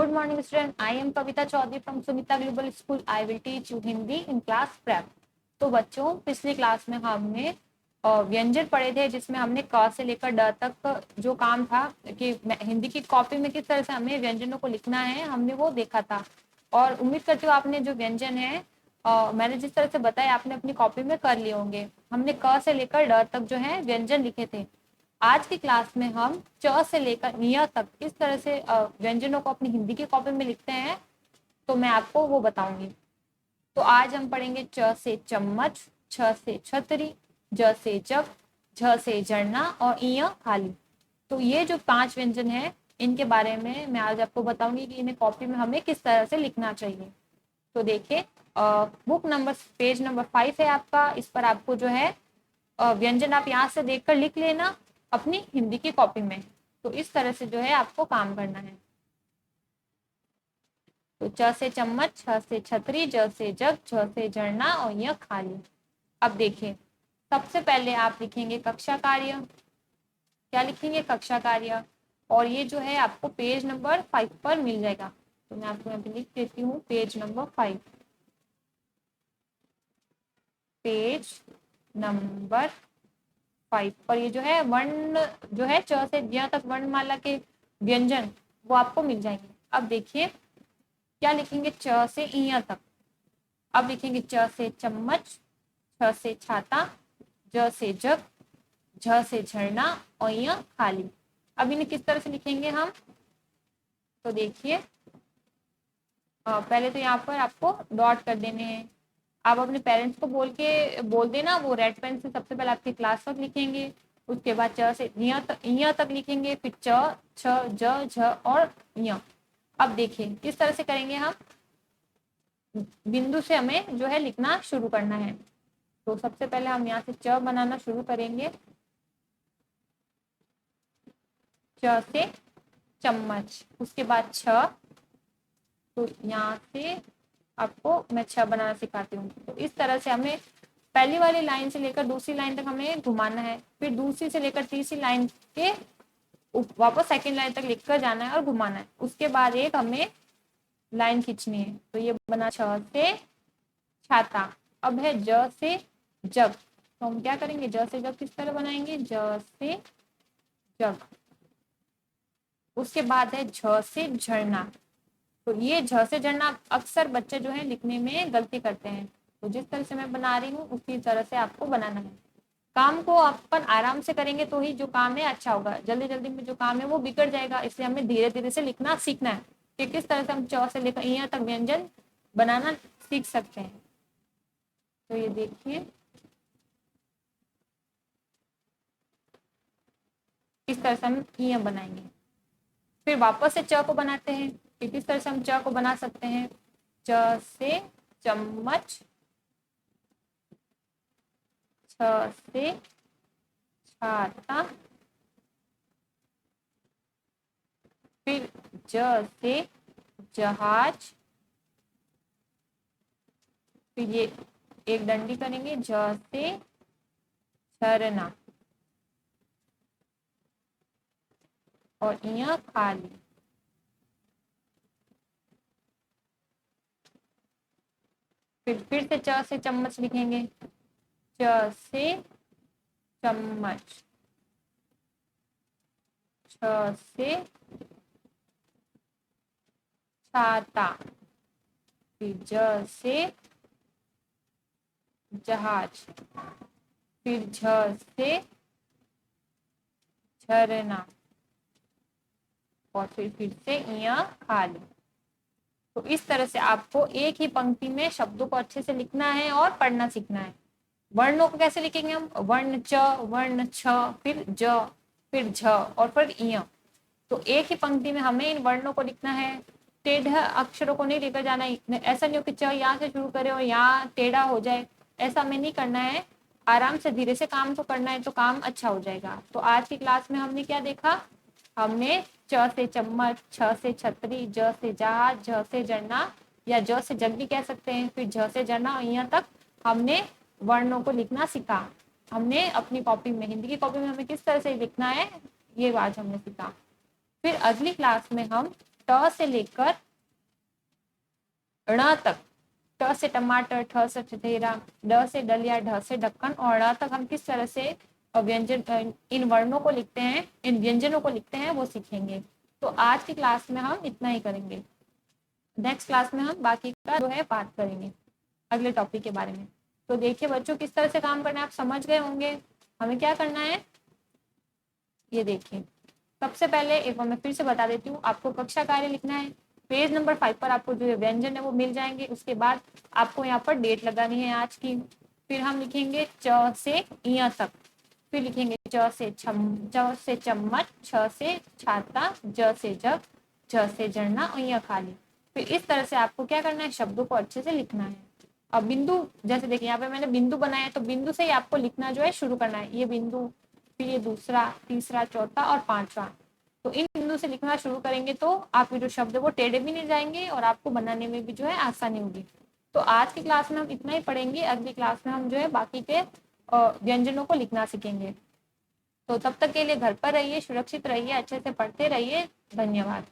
Good morning, student. I am Kavita Chaudhary from Sumita Global School. I will teach you Hindi in class prep. तो बच्चों, पिछली class में हमने व्यंजन पढ़े थे, जिसमें हमने क से लेकर ड तक जो काम था कि हिंदी की कॉपी में किस तरह से हमें व्यंजनों को लिखना है, हमने वो देखा था। और उम्मीद करती हूँ आपने जो व्यंजन है मैंने जिस तरह से बताया आपने अपनी कॉपी में कर लिए होंगे। हमने क से लेकर ड तक जो है व्यंजन लिखे थे। आज की क्लास में हम च से लेकर ञ तक किस तरह से व्यंजनों को अपनी हिंदी की कॉपी में लिखते हैं, तो मैं आपको वो बताऊंगी। तो आज हम पढ़ेंगे च से चम्मच, छ से छतरी, ज से जग, झ से झरना और इ खाली। तो ये जो 5 व्यंजन है, इनके बारे में मैं आज आपको बताऊंगी कि इन्हें कॉपी में हमें किस तरह से लिखना चाहिए। तो देखिए, बुक नंबर पेज नंबर 5 है आपका। इस पर आपको जो है व्यंजन आप यहाँ से देखकर लिख लेना अपनी हिंदी की कॉपी में। तो इस तरह से जो है आपको काम करना है। तो च से चम्मच, छ से छतरी, ज से जग, झ से झरना और य खाली। अब देखिए, सबसे पहले आप लिखेंगे कक्षा कार्य। क्या लिखेंगे? कक्षा कार्य। और ये जो है आपको पेज नंबर 5 पर मिल जाएगा। तो मैं आपको यहाँ पे लिख देती हूँ पेज नंबर 5। पेज नंबर 5 पर ये जो है वर्ण जो है च से ज तक वर्णमाला के व्यंजन वो आपको मिल जाएंगे। अब देखिए क्या लिखेंगे च से इ तक। अब लिखेंगे च से चम्मच, छ से छाता, ज से जग, झ से झरना और य खाली। अब इन्हें किस तरह से लिखेंगे हम? तो देखिए, पहले तो यहाँ पर आपको डॉट कर देने हैं। आप अपने पेरेंट्स को बोल देना, वो रेड पेन से सबसे पहले आपकी क्लास तक लिखेंगे। उसके बाद च से य तक लिखेंगे, फिर च, छ, ज, झ और य। अब देखिए किस तरह से करेंगे हम। बिंदु से हमें जो है लिखना शुरू करना है। तो सबसे पहले हम यहाँ से च बनाना शुरू करेंगे। च से चम्मच, उसके बाद छ। तो यहाँ से आपको मैं छ बनाना सिखाती हूँ। तो इस तरह से हमें पहली वाली लाइन से लेकर दूसरी लाइन तक हमें घुमाना है, फिर दूसरी से लेकर तीसरी लाइन के वापस सेकंड लाइन तक लिखकर जाना है और घुमाना है। उसके बाद एक हमें लाइन खींचनी है। तो ये बना छ से छाता। अब है ज से जग। तो हम क्या करेंगे? ज से जग किस तरह बनाएंगे? ज से जग। उसके बाद है झ से झरना। तो ये झ से झरना अक्सर बच्चे जो है लिखने में गलती करते हैं। तो जिस तरह से मैं बना रही हूँ उसी तरह से आपको बनाना है। काम को अपन आराम से करेंगे तो ही जो काम है अच्छा होगा। जल्दी जल्दी में जो काम है वो बिगड़ जाएगा। इसलिए हमें धीरे धीरे से लिखना सीखना है कि किस तरह से हम च से लेकर इ तक व्यंजन बनाना सीख सकते हैं। तो ये देखिए किस तरह से हम इ बनाएंगे। फिर वापस से च को बनाते हैं कि किस तरह से हम च को बना सकते हैं। च से चम्मच, छ से छाता, फिर ज से जहाज, फिर ये एक डंडी करेंगे झ से झरना और इ खाली। फिर से च से चम्मच लिखेंगे। च से चम्मच, छ से छाता, फिर ज से जहाज, फिर झ से झरना और फिर से इ खाली। तो इस तरह से आपको एक ही पंक्ति में शब्दों को अच्छे से लिखना है और पढ़ना सीखना है। वर्णों को कैसे लिखेंगे हम? वर्ण च, वर्ण छ, फिर ज, फिर झ और फिर इ। तो एक ही पंक्ति में हमें इन वर्णों को लिखना है। टेढ़े अक्षरों को नहीं लेकर जाना है। ऐसा नहीं हो कि च यहाँ से शुरू करे और यहाँ टेढ़ा हो जाए, ऐसा हमें नहीं करना है। आराम से धीरे से काम को करना है तो काम अच्छा हो जाएगा। तो आज की क्लास में हमने क्या देखा? हमने च से चम्मच, छ से छतरी, ज से जहाज, झ से झरना या ज से जग भी कह सकते हैं, फिर झ से झरना और यहाँ तक हमने वर्णों को लिखना सीखा। हमने अपनी कॉपी में, हिंदी की कॉपी में हमें किस तरह से लिखना है ये आज हमने सीखा। फिर अगली क्लास में हम ट से लेकर ण तक, ट से टमाटर, ठ से ठठेरा, ड से डलिया, ढ से ढक्कन और ण तक हम किस तरह से व्यंजन इन वर्णों को लिखते हैं, इन व्यंजनों को लिखते हैं वो सीखेंगे। तो आज की क्लास में हम इतना ही करेंगे। नेक्स्ट क्लास में हम बाकी का जो है बात करेंगे अगले टॉपिक के बारे में। तो देखिए बच्चों किस तरह से काम करना है आप समझ गए होंगे। हमें क्या करना है ये देखिए, सबसे पहले एक बार मैं फिर से बता देती हूँ, आपको कक्षा कार्य लिखना है। पेज नंबर 5 पर आपको जो व्यंजन है वो मिल जाएंगे। उसके बाद आपको यहाँ पर डेट लगानी है आज की। फिर हम लिखेंगे च से इ तक, फिर लिखेंगे च से चम्मच, छ से छाता, ज से जग, झ से झरना और य खाली। फिर इस तरह से आपको क्या करना है, शब्दों को अच्छे से लिखना है। अब बिंदु, जैसे देखिए यहाँ पे मैंने बिंदु बनाया है, तो बिंदु से ही आपको लिखना जो है शुरू करना है। ये बिंदु, फिर ये दूसरा, तीसरा, चौथा और पांचवा। तो इन बिंदु से लिखना शुरू करेंगे तो आपके जो शब्द है वो टेढ़े भी नहीं जाएंगे और आपको बनाने में भी जो है आसानी होगी। तो आज की क्लास में हम इतना ही पढ़ेंगे। अगली क्लास में हम जो है बाकी के व्यंजनों को लिखना सीखेंगे। तो तब तक के लिए घर पर रहिए, सुरक्षित रहिए, अच्छे से पढ़ते रहिए। धन्यवाद।